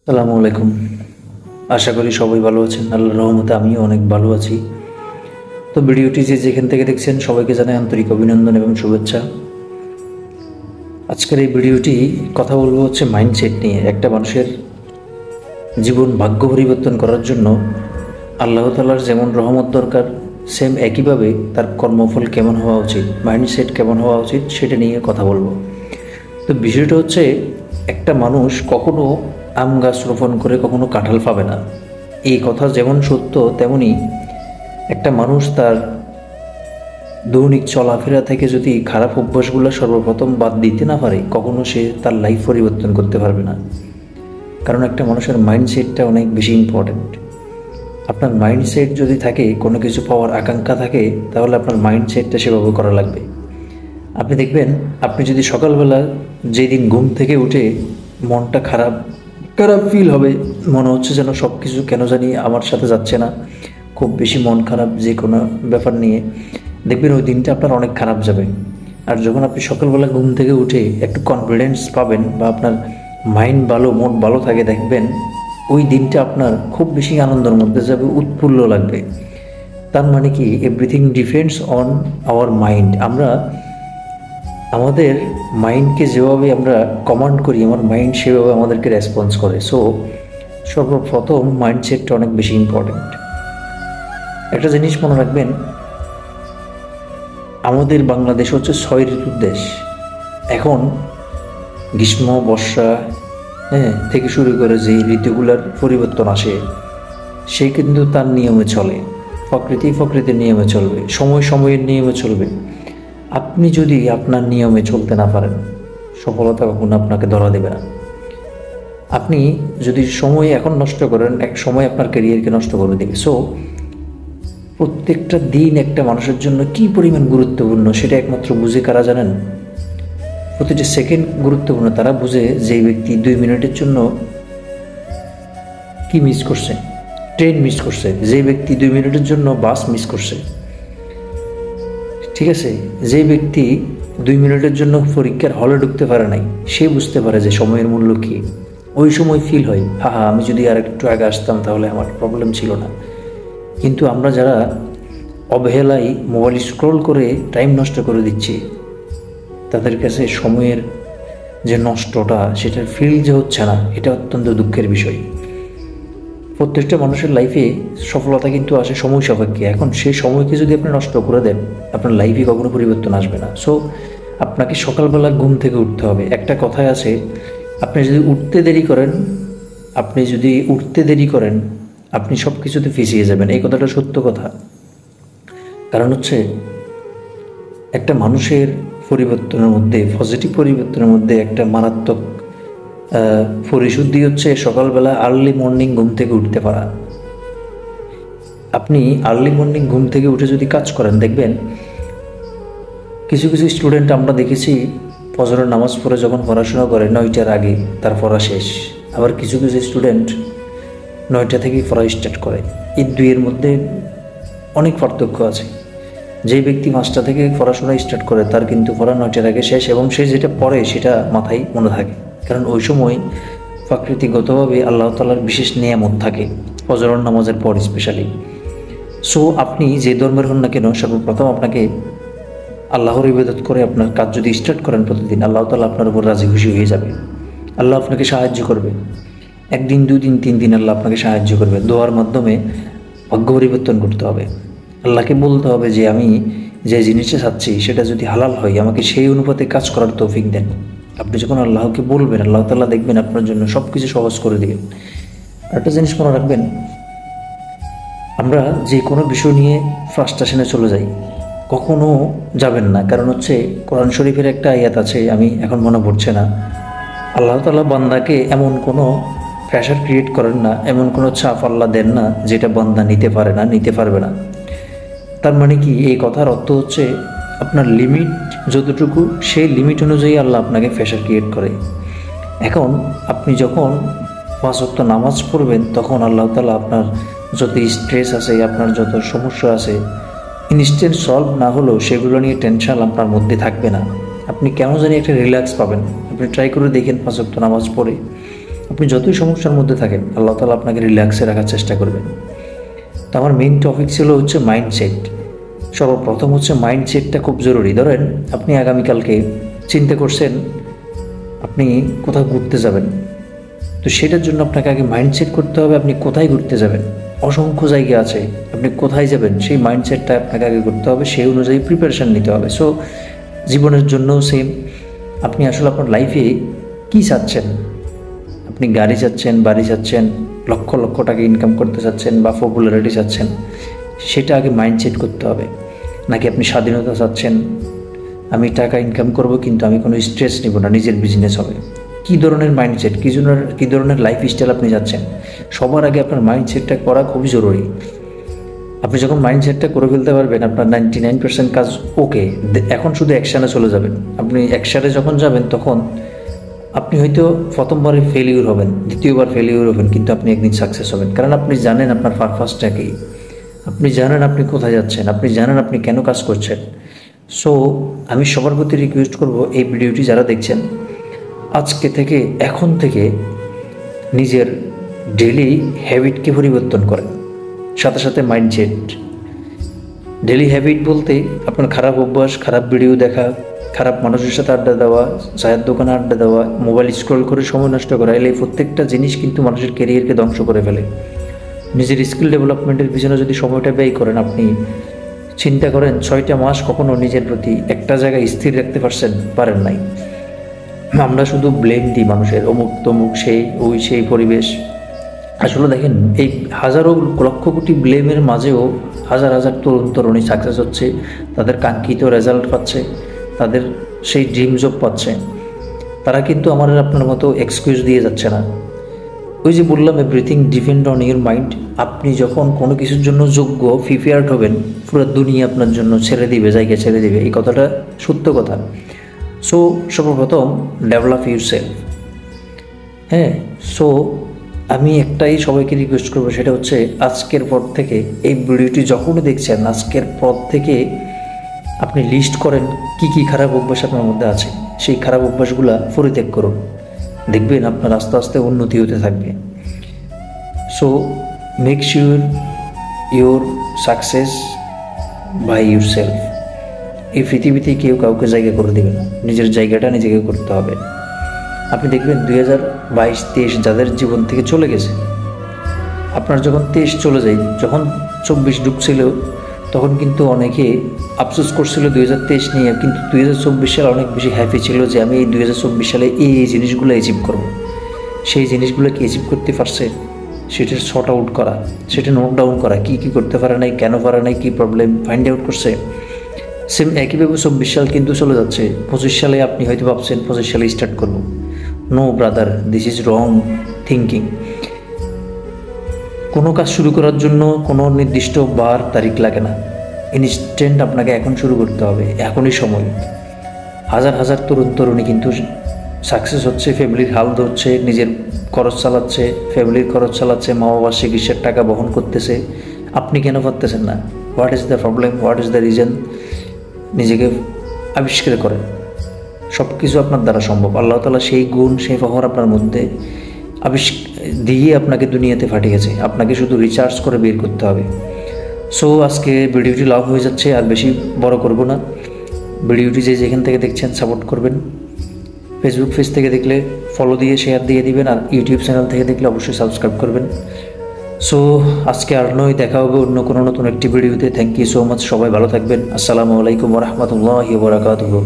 আসসালামু আলাইকুম। আশা করি সবাই ভালো আছেন। আল্লাহর রহমতে আমিও অনেক ভালো আছি। তো ভিডিওটি যে যেখান থেকে দেখছেন সবাইকে জানাই আন্তরিক অভিনন্দন এবং শুভেচ্ছা। আজকের এই ভিডিওটি কথা বলবো হচ্ছে মাইন্ডসেট নিয়ে। একটা মানুষের জীবন ভাগ্য পরিবর্তন করার জন্য আল্লাহ তাআলার যেমন রহমত দরকার, সেম একইভাবে তার কর্মফল কেমন হওয়া উচিত, মাইন্ডসেট কেমন হওয়া উচিত সেটা নিয়ে কথা বলবো। তো বিষয়টা হচ্ছে, একটা মানুষ কখনো আম গাছ রোপণ করে কখনো কাঁঠাল পাবে না। এই কথা যেমন সত্য, তেমনি একটা মানুষ তার দৈনিক চলাফেরা থেকে যদি খারাপ অভ্যাসগুলো সর্বপ্রথম বাদ দিতে না পারে, কখনো সে তার লাইফ পরিবর্তন করতে পারবে না। কারণ একটা মানুষের মাইন্ডসেটটা অনেক বেশি ইম্পর্ট্যান্ট। আপনার মাইন্ডসেট যদি থাকে, কোনো কিছু পাওয়ার আকাঙ্ক্ষা থাকে, তাহলে আপনার মাইন্ডসেটটা সেভাবে করা লাগবে। আপনি দেখবেন, আপনি যদি সকালবেলা যেদিন ঘুম থেকে উঠে মনটা খারাপ খারাপ ফিল হবে, মনে হচ্ছে যেন সব কিছু কেন জানি আমার সাথে যাচ্ছে না, খুব বেশি মন খারাপ যে কোনো ব্যাপার নিয়ে, দেখবেন ওই দিনটা আপনার অনেক খারাপ যাবে। আর যখন আপনি সকালবেলা ঘুম থেকে উঠে একটু কনফিডেন্স পাবেন বা আপনার মাইন্ড ভালো, মন ভালো থাকে, দেখবেন ওই দিনটা আপনার খুব বেশি আনন্দের মধ্যে যাবে, উৎফুল্ল লাগবে। তার মানে কি, everything depends on our mind. আমরা আমাদের মাইন্ডকে যেভাবে আমরা কমান্ড করি, আমার মাইন্ড সেভাবে আমাদেরকে রেসপন্স করে। সো সর্বপ্রথম মাইন্ডসেটটা অনেক বেশি ইম্পর্ট্যান্ট। একটা জিনিস মনে রাখবেন, আমাদের বাংলাদেশ হচ্ছে 6 ঋতুর দেশ। এখন গ্রীষ্ম, বর্ষা থেকে শুরু করে যে ঋতুগুলোর পরিবর্তন আসে, সে কিন্তু তার নিয়মে চলে। প্রকৃতির নিয়মে চলবে, সময়ের নিয়মে চলবে। আপনি যদি আপনার নিয়মে চলতে না পারেন, সফলতা কখনো আপনাকে ধরা দেবে না। আপনি যদি সময় এখন নষ্ট করেন, এক সময় আপনার ক্যারিয়ারকে নষ্ট করে দেবে। সো প্রত্যেকটা দিন একটা মানুষের জন্য কী পরিমাণ গুরুত্বপূর্ণ, সেটা একমাত্র বুঝে কারা জানেন? প্রতিটা সেকেন্ড গুরুত্বপূর্ণ তারা বুঝে, যেই ব্যক্তি 2 মিনিটের জন্য কি মিস করছে, ট্রেন মিস করছে, যে ব্যক্তি 2 মিনিটের জন্য বাস মিস করছে, ঠিক আছে, যে ব্যক্তি 2 মিনিটের জন্য পরীক্ষার হলে ঢুকতে পারে নাই, সে বুঝতে পারে যে সময়ের মূল্য কী। ওই সময় ফিল হয়, আমি যদি আর একটু আগে আসতাম তাহলে আমার প্রবলেম ছিল না। কিন্তু আমরা যারা অবহেলায় মোবাইল স্ক্রল করে টাইম নষ্ট করে দিচ্ছি, তাদের কাছে সময়ের যে নষ্টটা, সেটার ফিল যে হচ্ছে না, এটা অত্যন্ত দুঃখের বিষয়। প্রত্যেকটা মানুষের লাইফে সফলতা কিন্তু আসে সময় সাপেক্ষে। এখন সেই সময়কে যদি আপনি নষ্ট করে দেন, আপনার লাইফে কখনো পরিবর্তন আসবে না। সো আপনাকে সকালবেলা ঘুম থেকে উঠতে হবে। একটা কথাই আছে, আপনি যদি উঠতে দেরি করেন আপনি সব কিছুতে ফিসিয়ে যাবেন। এই কথাটা সত্য কথা। কারণ হচ্ছে, একটা মানুষের পরিবর্তনের মধ্যে, পজিটিভ পরিবর্তনের মধ্যে একটা মারাত্মক পরিশুদ্ধি হচ্ছে সকালবেলা আর্লি মর্নিং ঘুম থেকে উঠতে পারা। আপনি আর্লি মর্নিং ঘুম থেকে উঠে যদি কাজ করেন, দেখবেন কিছু কিছু স্টুডেন্ট আমরা দেখেছি, ফজরের নামাজ পড়ে যখন পড়াশোনা করে 9টার আগে তার পড়া শেষ। আবার কিছু কিছু স্টুডেন্ট 9টা থেকেই পড়া স্টার্ট করে। এই দুইয়ের মধ্যে অনেক পার্থক্য আছে। যে ব্যক্তি 5টা থেকে পড়াশোনা স্টার্ট করে, তার কিন্তু পড়া 9টার আগে শেষ, এবং সে যেটা পড়ে সেটা মাথায় মনে থাকে। কারণ ওই সময় প্রাকৃতিকগতভাবে আল্লাহ তাআলার বিশেষ নিয়ামত থাকে, ফজরের নামাজের পর স্পেশালি। সো আপনি যে ধর্মের হন না কেন, সর্বপ্রথম আপনাকে আল্লাহর ইবাদত করে আপনার কাজ যদি স্টার্ট করেন প্রতিদিন, আল্লাহ তাআলা আপনার উপর রাজি খুশি হয়ে যাবে। আল্লাহ আপনাকে সাহায্য করবে। 1 দিন, 2 দিন, 3 দিন আল্লাহ আপনাকে সাহায্য করবে। দোয়ার মাধ্যমে ভাগ্য পরিবর্তন করতে হবে। আল্লাহকে বলতে হবে যে আমি যে জিনিসটা চাচ্ছি সেটা যদি হালাল হয়, আমাকে সেই অনুপাতে কাজ করার তৌফিক দেন। আপনি যখন আল্লাহকে বলবেন, আল্লাহ তাআলা দেখবেন আপনার জন্য সব কিছু সহজ করে দিবেন। একটা জিনিস মনে রাখবেন, আমরা যে কোনো বিষয় নিয়ে ফ্রাস্ট্রেশনে চলে যাই, কখনো যাবেন না। কারণ হচ্ছে, কোরআন শরীফের একটা আয়াত আছে, আমি এখন মনে পড়ছে না, আল্লাহ তাআলা বান্দাকে এমন কোনো প্রেশার ক্রিয়েট করেন না, এমন কোনো চাপ আল্লাহ দেন না যেটা বান্দা নিতে পারবে না। তার মানে কি, এই কথার অর্থ হচ্ছে, আপনার লিমিট যতটুকু, সেই লিমিট অনুযায়ী আল্লাহ আপনাকে প্রেশার ক্রিয়েট করে। এখন আপনি যখন 5 ওয়াক্ত নামাজ পড়বেন, তখন আল্লাহ তাআলা আপনার যত স্ট্রেস আছে, আপনার যত সমস্যা আছে, ইনস্ট্যান্ট সলভ না হলেও সেগুলো নিয়ে টেনশন আপনার মধ্যে থাকবে না। আপনি কেন জানি একটা রিল্যাক্স পাবেন। আপনি ট্রাই করে দেখেন, 5 ওয়াক্ত নামাজ পড়ে আপনি যতই সমস্যার মধ্যে থাকেন আল্লাহ তাআলা আপনাকে রিল্যাক্সে রাখার চেষ্টা করবেন। তো আমার মেইন টপিক ছিল হচ্ছে মাইন্ডসেট। সর্বপ্রথম হচ্ছে মাইন্ডসেটটা খুব জরুরি। ধরেন আপনি আগামীকালকে চিন্তা করছেন আপনি কোথাও ঘুরতে যাবেন, তো সেটার জন্য আপনাকে আগে মাইন্ডসেট করতে হবে আপনি কোথায় ঘুরতে যাবেন। অসংখ্য জায়গা আছে, আপনি কোথায় যাবেন সেই মাইন্ডসেটটা আপনাকে আগে করতে হবে, সেই অনুযায়ী প্রিপারেশান নিতে হবে। সো জীবনের জন্যও সেম, আপনি আসলে আপনার লাইফে কী চাচ্ছেন, আপনি গাড়ি চাচ্ছেন, বাড়ি চাচ্ছেন, লক্ষ লক্ষ টাকা ইনকাম করতে চাচ্ছেন বা পপুলারিটি চাচ্ছেন, সেটা আগে মাইন্ডসেট করতে হবে। নাকি আপনি স্বাধীনতা চাচ্ছেন, আমি টাকা ইনকাম করব কিন্তু আমি কোনো স্ট্রেস নেব না, নিজের বিজনেস হবে। কী ধরনের মাইন্ডসেট, কী ধরনের লাইফ স্টাইল আপনি যাচ্ছেন, সবার আগে আপনার মাইন্ডসেটটা করা খুবই জরুরি। আপনি যখন মাইন্ডসেটটা করে ফেলতে পারবেন আপনার 99% কাজ ওকে, এখন শুধু অ্যাকশানে চলে যাবেন। আপনি অ্যাকশানে যখন যাবেন তখন আপনি হয়তো প্রথমবারে ফেলিউর হবেন, দ্বিতীয়বার ফেলিউর হবেন, কিন্তু আপনি একদিন সাকসেস হবেন। কারণ আপনি জানেন আপনার পারপাসটা কী, আপনি জানেন আপনি কোথায় যাচ্ছেন, আপনি জানেন আপনি কেন কাজ করছেন। সো আমি সবার প্রতি রিকোয়েস্ট করব, এই ভিডিওটি যারা দেখছেন আজকে থেকে, এখন থেকে নিজের ডেলি হ্যাবিটকে পরিবর্তন করেন, সাথে সাথে মাইন্ডসেট। ডেলি হ্যাবিট বলতে আপনার খারাপ অভ্যাস, খারাপ ভিডিও দেখা, খারাপ মানুষের সাথে আড্ডা দেওয়া, চায়ের দোকানে আড্ডা দেওয়া, মোবাইল স্ক্রল করে সময় নষ্ট করা, এই প্রত্যেকটা জিনিস কিন্তু মানুষের ক্যারিয়ারকে ধ্বংস করে ফেলে। নিজের স্কিল ডেভেলপমেন্টের পিছনে যদি সময়টা ব্যয় করেন, আপনি চিন্তা করেন 6টা মাস কখনো নিজের প্রতি একটা জায়গায় স্থির রাখতে পারেন নাই। আমরা শুধু ব্লেম দিই মানুষের, অমুক তমুক, সেই পরিবেশ। আসলে দেখেন এই হাজারো লক্ষ কোটি ব্লেমের মাঝেও হাজার হাজার তরুণ তরুণী সাকসেস হচ্ছে, তাদের কাঙ্ক্ষিত রেজাল্ট পাচ্ছে, তাদের সেই ড্রিম জব পাচ্ছে। তারা কিন্তু আমাদের আপনার মতো এক্সকিউজ দিয়ে যাচ্ছে না। ওই যে বললাম everything depend on your mind. আপনি যখন কোনো কিছুর জন্য যোগ্য, প্রিপেয়ার্ড হবেন, পুরো দুনিয়া আপনার জন্য ছেড়ে দিবে, জায়গা ছেড়ে দিবে, এই কথাটা সত্য কথা। সো সর্বপ্রথম ডেভেলপ ইউর সেলফ। হ্যাঁ, সো আমি একটাই সবাইকে রিকোয়েস্ট করবো, সেটা হচ্ছে আজকের পর থেকে এই ভিডিওটি যখনই দেখছেন, আজকের পর থেকে আপনি লিস্ট করেন কি কি খারাপ অভ্যাস আপনার মধ্যে আছে, সেই খারাপ অভ্যাসগুলো পরিত্যাগ করুন। দেখবেন আপনার আস্তে আস্তে উন্নতি হতে থাকবে। So make sure your success by yourself. এই পৃথিবীতে কেউ কাউকে জায়গা করে দেবে না, নিজের জায়গাটা নিজেকে করতে হবে। আপনি দেখবেন 2022-23 যাদের জীবন থেকে চলে গেছে, আপনার যখন 23 চলে যায়, যখন 24 ঢুকছিল তখন কিন্তু অনেকে আফসোস করছিল 2023 নিয়ে, কিন্তু 2024 সালে অনেক বেশি হ্যাপি ছিল যে আমি এই 2024 সালে এই জিনিসগুলো অ্যাচিভ করব। সেই জিনিসগুলোকে অ্যাচিভ করতে পারছে, সেটা শর্ট আউট করা, সেটা নোট ডাউন করা, কী কী করতে পারে নাই, কেন পারে নাই, কী প্রবলেম ফাইন্ড আউট করছে। সেম একইভাবে 24 সাল কিন্তু চলে যাচ্ছে। 25 সালে আপনি হয়তো ভাবছেন 25 সালে স্টার্ট করব। No brother, this is wrong thinking. কোনো কাজ শুরু করার জন্য কোনো নির্দিষ্ট বার তারিখ লাগে না, ইনস্ট্যান্ট আপনাকে এখন শুরু করতে হবে, এখনই সময়। হাজার হাজার তরুণ তরুণী কিন্তু সাকসেস হচ্ছে, ফ্যামিলির হাল ধরছে, নিজের খরচ চালাচ্ছে, ফ্যামিলির খরচ চালাচ্ছে, মা বাবার চিকিৎসার টাকা বহন করতেছে। আপনি কেন পারতেছেন না? What is the problem, what is the reason? নিজেকে আবিষ্কার করেন। সব কিছু আপনার দ্বারা সম্ভব। আল্লাহ তাআলা সেই গুণ, সেই পাওয়ার আপনার মধ্যে দিয়ে আপনাকে দুনিয়াতে পাঠিয়েছে, আপনাকে শুধু রিচার্জ করে বের করতে হবে। সো আজকে ভিডিওটি লাভ হয়ে যাচ্ছে, আর বেশি বড় করব না। ভিডিওটি যেখান থেকে দেখছেন সাপোর্ট করবেন। ফেসবুক পেজ থেকে দেখলে ফলো দিয়ে শেয়ার দিয়ে দিবেন, আর ইউটিউব চ্যানেল থেকে দেখলে অবশ্যই সাবস্ক্রাইব করবেন। সো আজকে আর নয়, দেখা হবে অন্য কোনো নতুন একটি ভিডিওতে। থ্যাংক ইউ সো মাচ, সবাই ভালো থাকবেন। আসসালামু আলাইকুম ওয়া রাহমাতুল্লাহি ওয়া বারাকাতুহু।